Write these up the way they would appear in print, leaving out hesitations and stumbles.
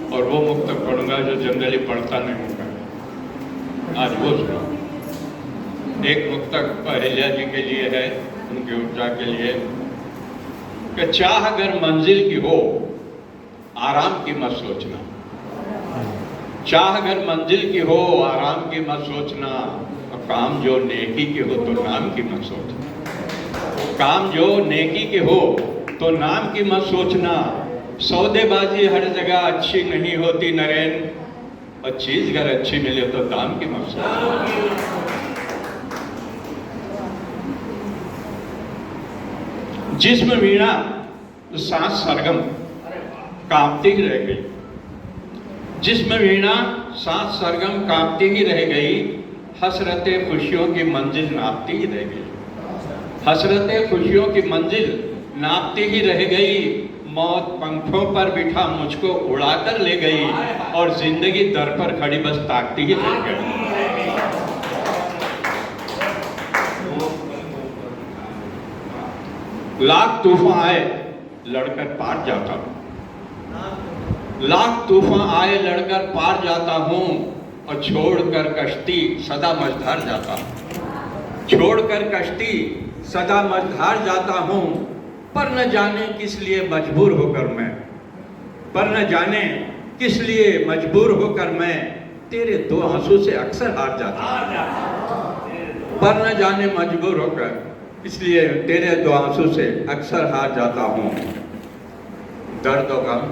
और वो मुक्तक पढ़ूंगा जो जनरली पढ़ता नहीं होगा। आज वो सुनो। एक मुक्तक अहिल्या जी के लिए है, उनकी ऊर्जा के लिए, कि चाह अगर मंजिल की हो आराम की मत सोचना। चाह अगर मंजिल की हो आराम की मत सोचना, और काम जो नेकी की हो तो नाम की मत सोचना। काम जो नेकी की हो तो नाम की मत सोचना। सौदेबाजी हर जगह अच्छी नहीं होती नरेन, और चीज अगर अच्छी मिले तो दाम की मत सोचना। जिस्म वीणा तो सांस सरगम कांपती ही रह गई। जिस्म वीणा सांस सरगम कांपती ही रह गई। हसरते खुशियों की मंजिल नापती ही रह गई। हसरते खुशियों की मंजिल नापती ही रह गई। मौत पंखों पर बिठा मुझको उड़ाकर ले गई, और जिंदगी दर पर खड़ी बस ताकती ही रह गई। लाख तूफान आए लड़कर पार जाता हूं। लाख तूफान आए लड़कर पार जाता हूं, और छोड़कर कश्ती सदा मझधार जाता हूं। छोड़कर कश्ती सदा मझधार जाता हूं, पर न जाने किस लिए मजबूर होकर मैं, पर न जाने किस लिए मजबूर होकर मैं तेरे दो आंसू से अक्सर हार जाता हूं। पर न जाने मजबूर होकर इसलिए तेरे दो आंसू से अक्सर हार जाता हूं। दर्द और गम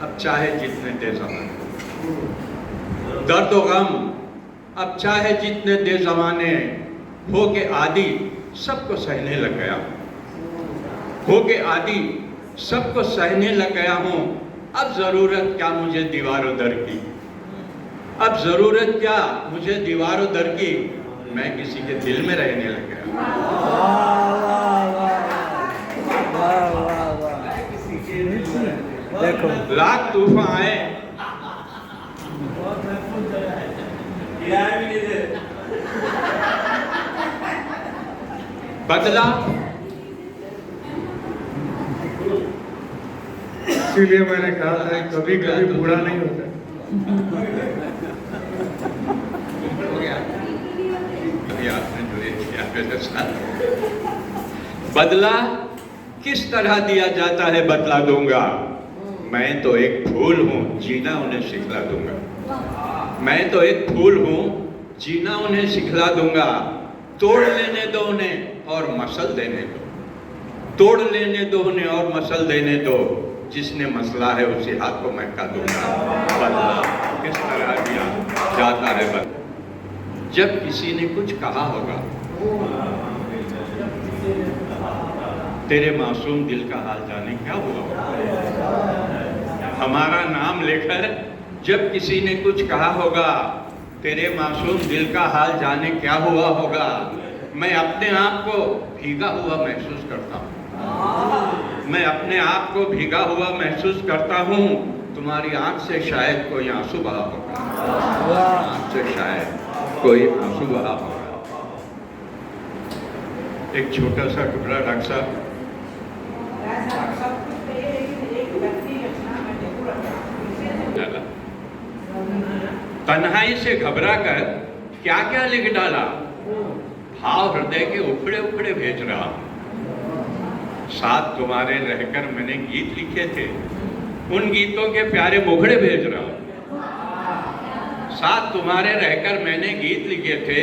अब चाहे जितने दे ज़माने, दर्द और गम अब चाहे जितने दे ज़माने, हो के आदि सबको सहने लग गया। हो के आदि सबको सहने लग गया हूं। अब जरूरत क्या मुझे दीवारों दर की, अब जरूरत क्या मुझे दीवारों दर की, मैं किसी के दिल में रहने लग गया। देखो लाख तूफान आए बदला, इसीलिए मैंने कहा था कभी कभी बूढ़ा नहीं होता। हो गया अभी आपने जो ये किया। बदला किस तरह दिया जाता है बतला दूंगा। मैं तो एक फूल हूं जीना उन्हें सिखला दूंगा। मैं तो एक फूल हूं जीना उन्हें सिखला दूंगा। तोड़ लेने दो उन्हें और मसल देने दो। तोड़ लेने दो उन्हें और मसल देने दो। जिसने मसला है उसी हाथ को महका दूंगा। बदला किस तरह दिया जाता है बदला। जब किसी ने कुछ कहा होगा, तेरे मासूम दिल का हाल जाने क्या हुआ। हमारा नाम लेकर जब किसी ने कुछ कहा होगा, तेरे मासूम दिल का हाल जाने क्या हुआ होगा। मैं अपने आप को भीगा हुआ महसूस करता हूँ। मैं अपने आप को भीगा हुआ महसूस करता हूँ। तुम्हारी आंख से शायद कोई आंसू बहा होगा। आंख से शायद कोई आंसू बहा होगा। एक छोटा सा टुकड़ा रक्षा तन्हाई से घबरा कर क्या क्या लिख डाला। भाव हृदय के उखड़े उखड़े भेज रहा। साथ तुम्हारे रहकर मैंने गीत लिखे थे, उन गीतों के प्यारे मुखड़े भेज रहा। साथ तुम्हारे रहकर मैंने गीत लिखे थे,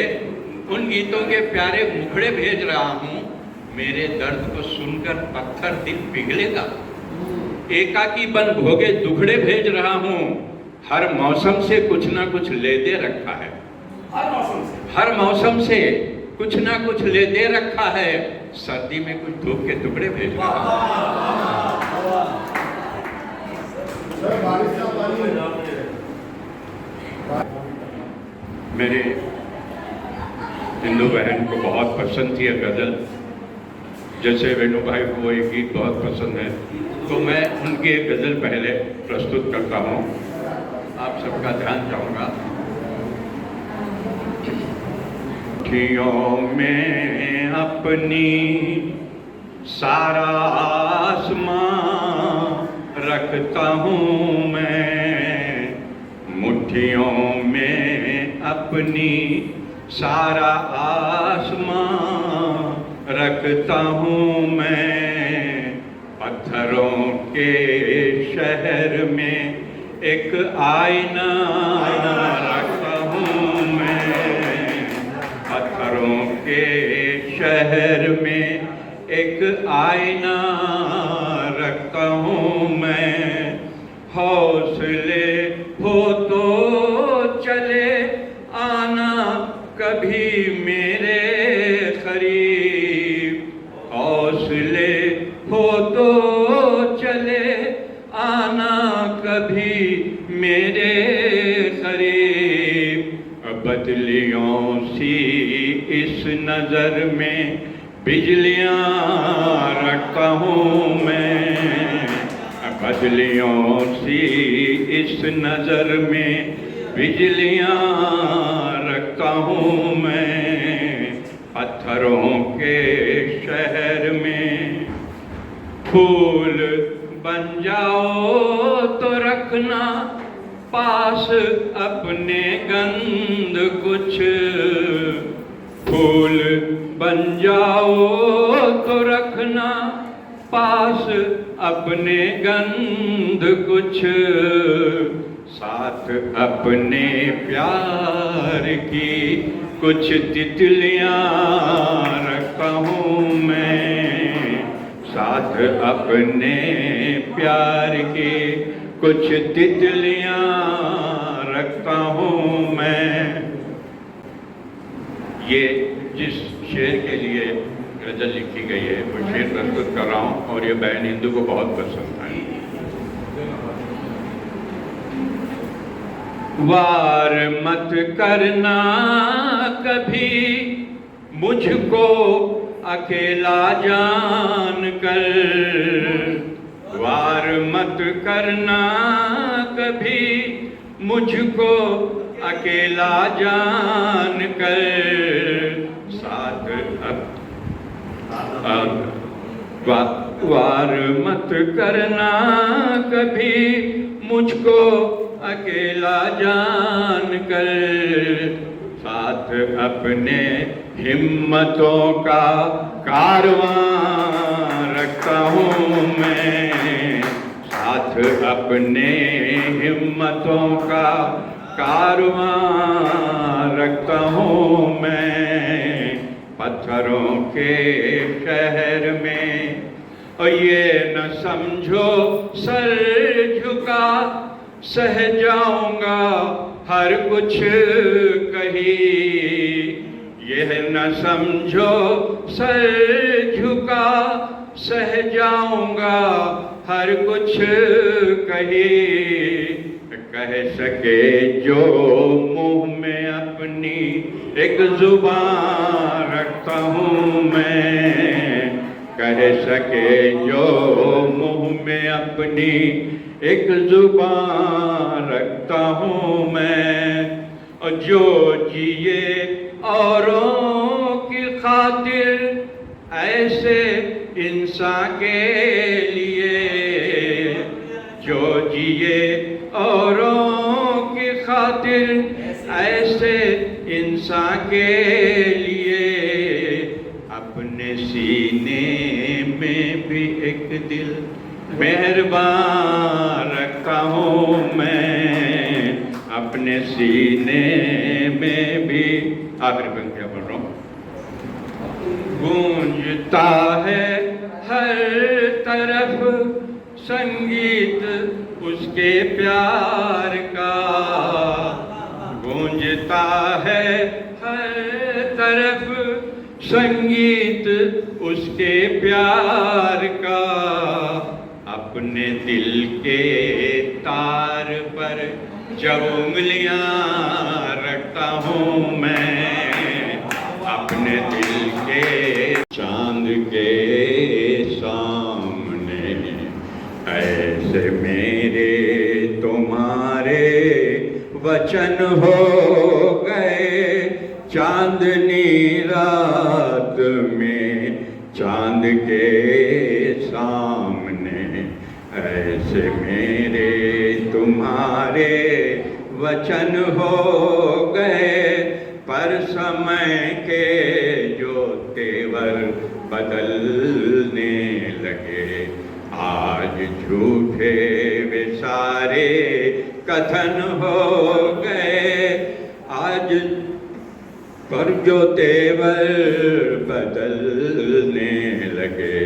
उन गीतों के प्यारे मुखड़े भेज रहा हूँ। मेरे दर्द को सुनकर पत्थर दिल पिघलेगा। एकाकी बन भोगे दुखड़े भेज रहा हूँ। हर मौसम से कुछ ना कुछ ले दे रखा है। हर मौसम से कुछ ना कुछ ले दे रखा है। सर्दी में कुछ धूप के टुकड़े भेज रहा हूँ। मेरे हिंदू बहन को बहुत पसंद थी गजल। जैसे वेणु भाई को एक गीत बहुत पसंद है, तो मैं उनकी एक गजल पहले प्रस्तुत करता हूँ। आप सबका ध्यान चाहूँगा। अखियों में अपनी सारा आसमां रखता हूँ मैं। मुट्ठियों में अपनी सारा आसमां रखता हूँ मैं। पत्थरों के शहर में एक आईना रखता हूँ मैं। पत्थरों के शहर में एक आईना रखता हूँ मैं। हौसले हो तो चले आना कभी मेरे करीब। हौसले हो तो चले आना कभी मेरे करीब। बदलियों सी इस नजर में बिजलियां रखता हूँ मैं। बदलियों सी इस नजर में बिजलियां रखता हूँ मैं। पत्थरों के शहर में फूल बन जाओ तो रखना पास अपने गंध कुछ। फूल बन जाओ तो रखना पास अपने गंध कुछ। साथ अपने प्यार की कुछ तितलियां रखता हूँ मैं। साथ अपने प्यार की कुछ तितलियां रखता हूँ मैं। ये जिस शेर के लिए गजल लिखी गई है वो शेर प्रस्तुत कर रहा हूँ और ये बहन हिंदू को बहुत पसंद है। वार मत करना कभी मुझको अकेला जान कर। वार मत करना कभी मुझको अकेला जान कर। साथ वार मत करना कभी मुझको अकेला जान कर। साथ अपने हिम्मतों का कारवां रखता हूँ मैं। साथ अपने हिम्मतों का कारवां रखता हूँ मैं। पत्थरों के शहर में और ये न समझो सर झुका सह जाऊंगा हर कुछ कही। यह न समझो सर झुका सह जाऊंगा हर कुछ कही। कह सके जो मुंह में अपनी एक जुबान रखता हूँ मैं। कह सके जो मुंह में अपनी एक जुबान रखता हूँ मैं। और जो जिए औरों की खातिर ऐसे इंसान के लिए। जो जिए औरों की खातिर ऐसे इंसान के लिए। अपने सीने में भी एक दिल मेहरबान रखता हूँ मैं। अपने सीने में भी आखिरी पंक्तियाँ पढ़ रहा हूँ। गूंजता है हर तरफ संगीत उसके प्यार का। गूंजता है हर तरफ संगीत उसके प्यार का। अपने दिल के तार पर जब उंगलियां रखता हूँ मैं। अपने दिल के चांद के सामने ऐसे मेरे तुम्हारे वचन हो गए। चांदनी रात में चांद के सामने ऐसे मेरे तुम्हारे वचन हो गए, पर समय के जो तेवर बदलने लगे। आज झूठे वे सारे कथन हो गए, आज पर जो तेवर बदलने लगे।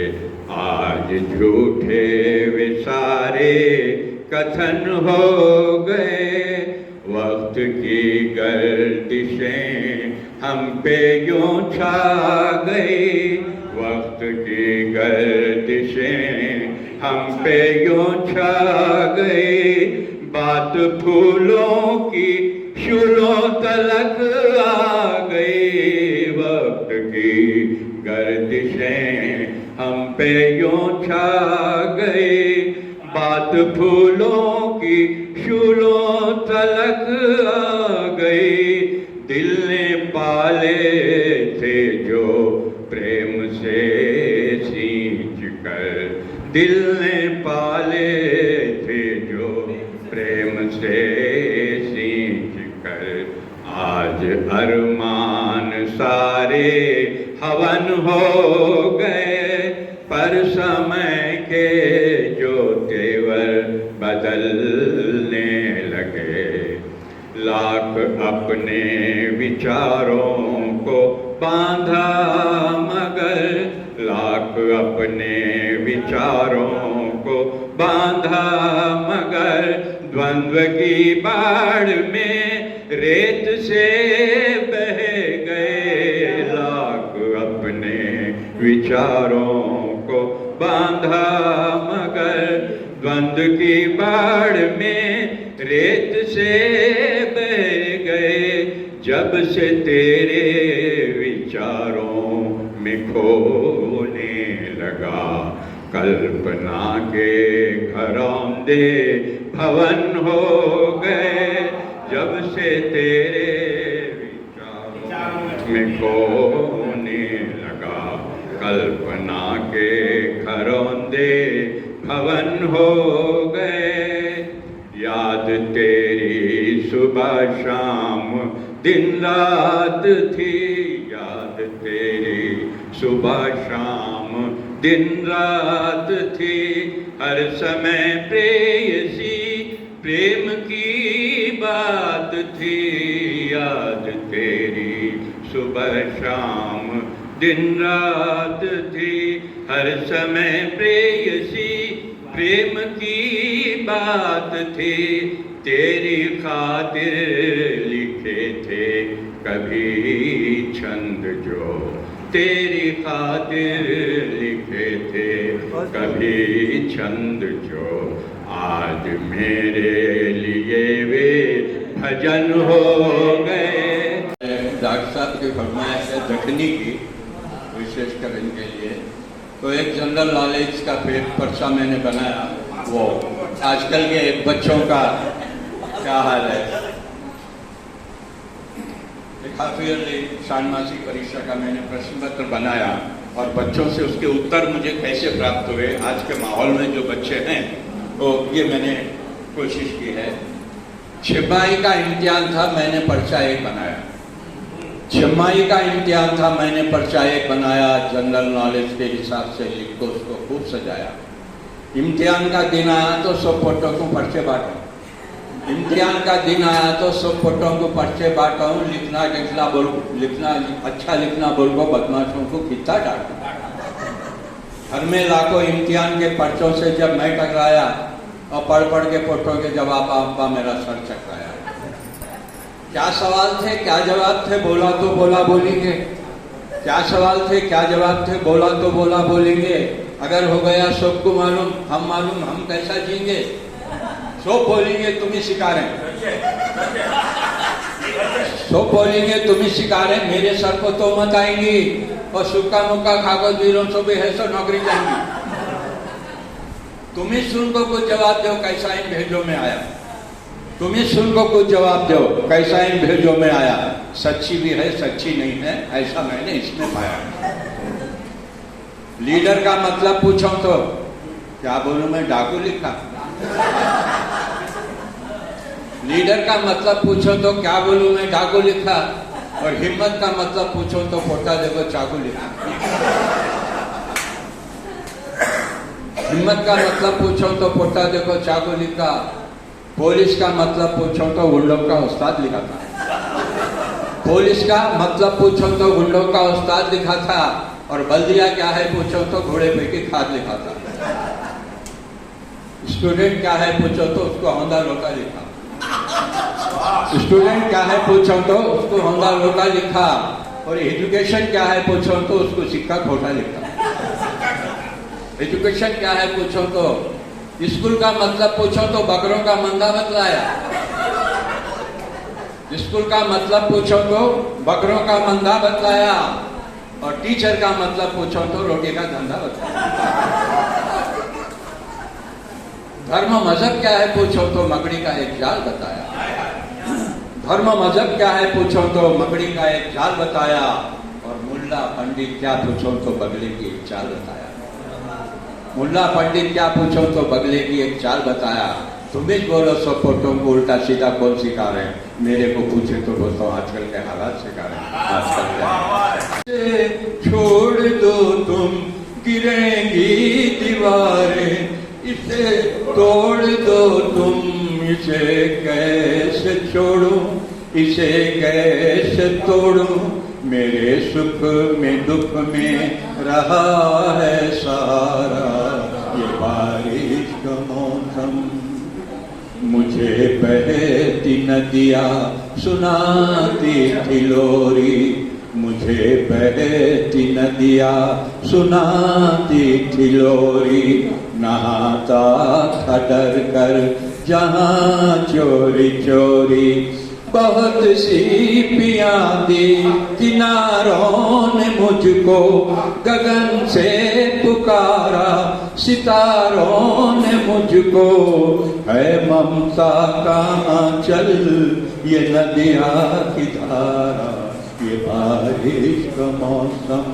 आज झूठे वे सारे कथन हो गए। वक्त की गर्दिशें हम पे यूं छा गई, वक्त की गर्दिशें हम पे यूं छा गई। बात फूलों की शूलों तलक आ गई, वक्त की गर्दिशें हम पे यूं छा गई। बात फूलों की शूलों तलक आ गई। दिल ने पाले थे जो प्रेम से सींच कर, दिल ने पाले थे जो प्रेम से सींच कर। आज अरमान सारे हवन हो गए, पर समय के जो तेवर बदलने लगे। लाख अपने विचारों को बांधा मगर, लाख अपने विचारों को बांधा मगर। द्वंद्व की बाढ़ में रेत से बह गए, लाख अपने विचारों को बांधा मगर। द्वंद्व की बाढ़ में रेत से बह गए। जब से तेरे विचारों में खोने लगा, कल्पना के घरौंदे भवन हो गए। जब से तेरे विचारों में खोने लगा, कल्पना के घरौंदे भवन हो गए। याद तेरी सुबह शाम दिन रात थी, याद तेरी सुबह शाम दिन रात थी। हर समय प्रेयसी प्रेम की बात थी, याद तेरी सुबह शाम दिन रात थी। हर समय प्रेयसी प्रेम की बात थी। तेरी खातिर लिखे थे कभी छंद जो, तेरी खातिर लिखे थे कभी छंद जो। आज मेरे लिए वे भजन हो गए। डॉक्टर साहब की फरमाइश है दखनी की, विशेषकर इनके लिए। तो एक जनरल नॉलेज का पर्चा मैंने बनाया, वो आजकल के बच्चों का क्या हाल है। हाफ ईयरली षाण्मासिक परीक्षा का मैंने प्रश्न पत्र बनाया और बच्चों से उसके उत्तर मुझे कैसे प्राप्त हुए। आज के माहौल में जो बच्चे हैं तो ये मैंने कोशिश की है। छिपाई का इम्तिहान था, मैंने पर्चा एक बनाया। छमाही का इम्तिहान था, मैंने पर्चा एक बनाया। जनरल नॉलेज के हिसाब से लिख को उसको खूब सजाया। इम्तिहान का दिन आया तो सब फोटो को पर्चे बांटा। इम्तिहान का दिन आया तो सब फोटो को पर्चे बांटा हूँ। लिखना अच्छा लिखना बोल को बदमाशों को कितना डांटा। घर में लाखों इम्तिहान के पर्चों से जब मैं टकराया और पढ़ के फोटो के जवाब आपका मेरा सर चकराया। क्या सवाल थे क्या जवाब थे, बोला तो बोला बोलेंगे। क्या सवाल थे क्या जवाब थे, बोला तो बोला बोलेंगे। अगर हो गया सबको मालूम हम कैसा जीएंगे। सब बोलेंगे तुम ही सिखा रहे, सब बोलेंगे तुम ही सिखा रहे। मेरे सर को तो मत आएंगी और सूखा मुक्का कागज वीरों से भी है सो नौकरी जाएंगी। तुम ही सुन को कुछ जवाब दो कैसा इन भेजों में आया। तुम ही सुन को कुछ जवाब दो कैसा इन भेजों में आया। सच्ची भी है सच्ची नहीं है ऐसा मैंने इसमें पाया। लीडर का मतलब पूछो तो क्या बोलूं मैं, डाकू लिखा। लीडर का मतलब पूछो तो क्या बोलूं मैं डाकू लिखा, और हिम्मत का मतलब पूछो तो पोटा देखो चाकू लिखा। हिम्मत का मतलब पूछो तो पोटा देखो चाकू लिखा। पुलिस का मतलब पूछो तो गुंडों का उस्ताद लिखा था। पुलिस का मतलब पूछो तो गुंडों का उस्ताद लिखा था, और बल्दिया क्या है पूछो तो घोड़े पे की खाद लिखा था। स्टूडेंट क्या है पूछो तो उसको होंदा लोटा लिखा। स्टूडेंट क्या है पूछो तो उसको होंदा लोटा लिखा, और एजुकेशन क्या है पूछो तो उसको सिक्का खोटा लिखा। एजुकेशन क्या है पूछो तो, स्कूल का मतलब पूछो तो बकरों का मंदा बतलाया। स्कूल का मतलब पूछो तो बकरों का मंदा बतलाया, और टीचर का मतलब पूछो तो रोटी का धंधा बतलाया। धर्म मजहब क्या है पूछो तो मकड़ी का एक जाल बताया। धर्म मजहब क्या है पूछो तो मकड़ी का एक जाल बताया, और मुल्ला पंडित क्या पूछो तो बगले की एक चाल बताया। मुल्ला पंडित क्या पूछो तो बगले की एक चाल बताया। तुम भी बोलो सब फोटो को उल्टा सीधा कौन सिखा रहे हैं, मेरे को पूछे तो दोस्तों आजकल के हालात सिखा रहे हैं। आजकल क्या छोड़ दो तुम गिरेंगी दीवारें, इसे तोड़ दो तुम, इसे कैसे छोड़ूं, इसे कैसे तोड़ूं। मेरे सुख में दुख में रहा है सहारा ये बारिश का मौसम। मुझे बहती नदियाँ सुनाती थी लोरी, मुझे बहती नदियाँ सुनाती थी लोरी। नहाता था डर कर जहाँ चोरी चोरी, बहुत सी पियाँ दी किनारों ने मुझको, गगन से पुकारा सितारों ने मुझको। है ममता का आंचल ये नदियाँ की धारा, ये बारिश का मौसम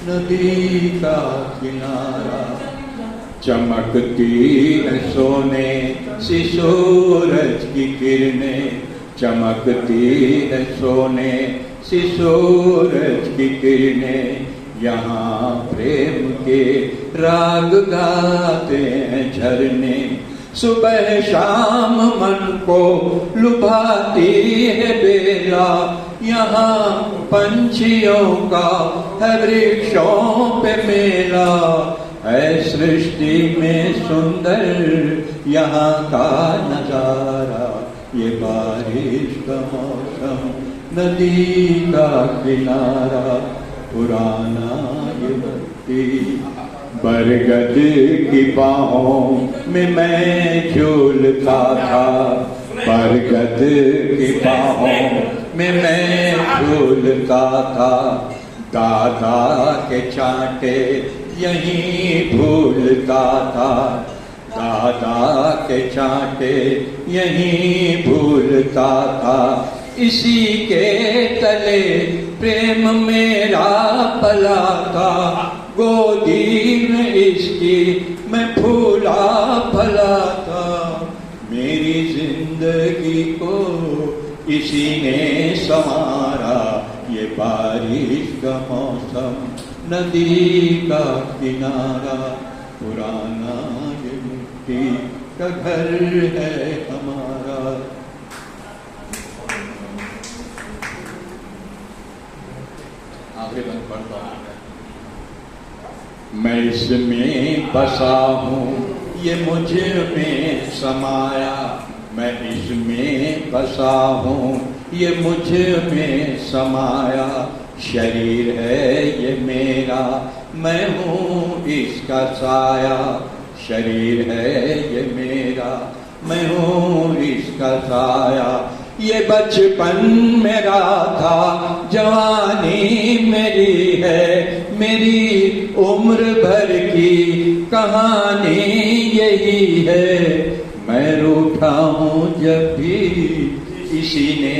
नदी का किनारा। चमकती है सोने सी सूरज की किरणें, चमकती है सोने सी सूरज की किरणें। यहाँ प्रेम के राग गाते हैं झरने, सुबह शाम मन को लुभाती है बेला। यहाँ पंछियों का है वृक्षों पे मेला, है सृष्टि में सुंदर यहाँ का नजारा। ये बारिश का मौसम नदी का किनारा, पुराना ये बत्ती बरगद की बाहों में मैं झूलता था। बरगद की बाहों में मैं झूलता था, दादा के चांटे यहीं भूलता था। दादा के चांटे यहीं भूलता था, इसी के तले प्रेम मेरा पला था। गोदी में इसकी मैं फूला फला था, मेरी जिंदगी को इसी ने संवारा। ये बारिश का मौसम नदी का किनारा, पुराना ये मिट्टी का घर है हमारा। आगे बंद पढ़ता हूँ। मैं इसमें बसा हूँ ये मुझ में समाया, मैं इसमें बसा हूँ ये मुझ में समाया। शरीर है ये मेरा, मैं हूँ इसका साया। शरीर है ये मेरा, मैं हूँ इसका साया। ये बचपन मेरा था, जवानी मेरी है, मेरी उम्र भर की कहानी यही है। मैं रूठा हूँ जब भी इसी ने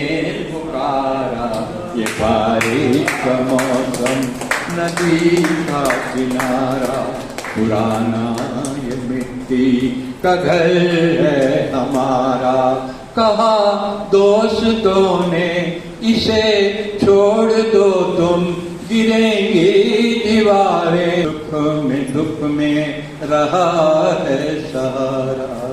पुकारा। ये बारिश का मौसम नदी का किनारा, पुराना ये मिट्टी का घर है हमारा, कहा दोस्तों ने इसे छोड़ दो तुम, गिरेंगी दीवारें, दुख में रहा है सहारा।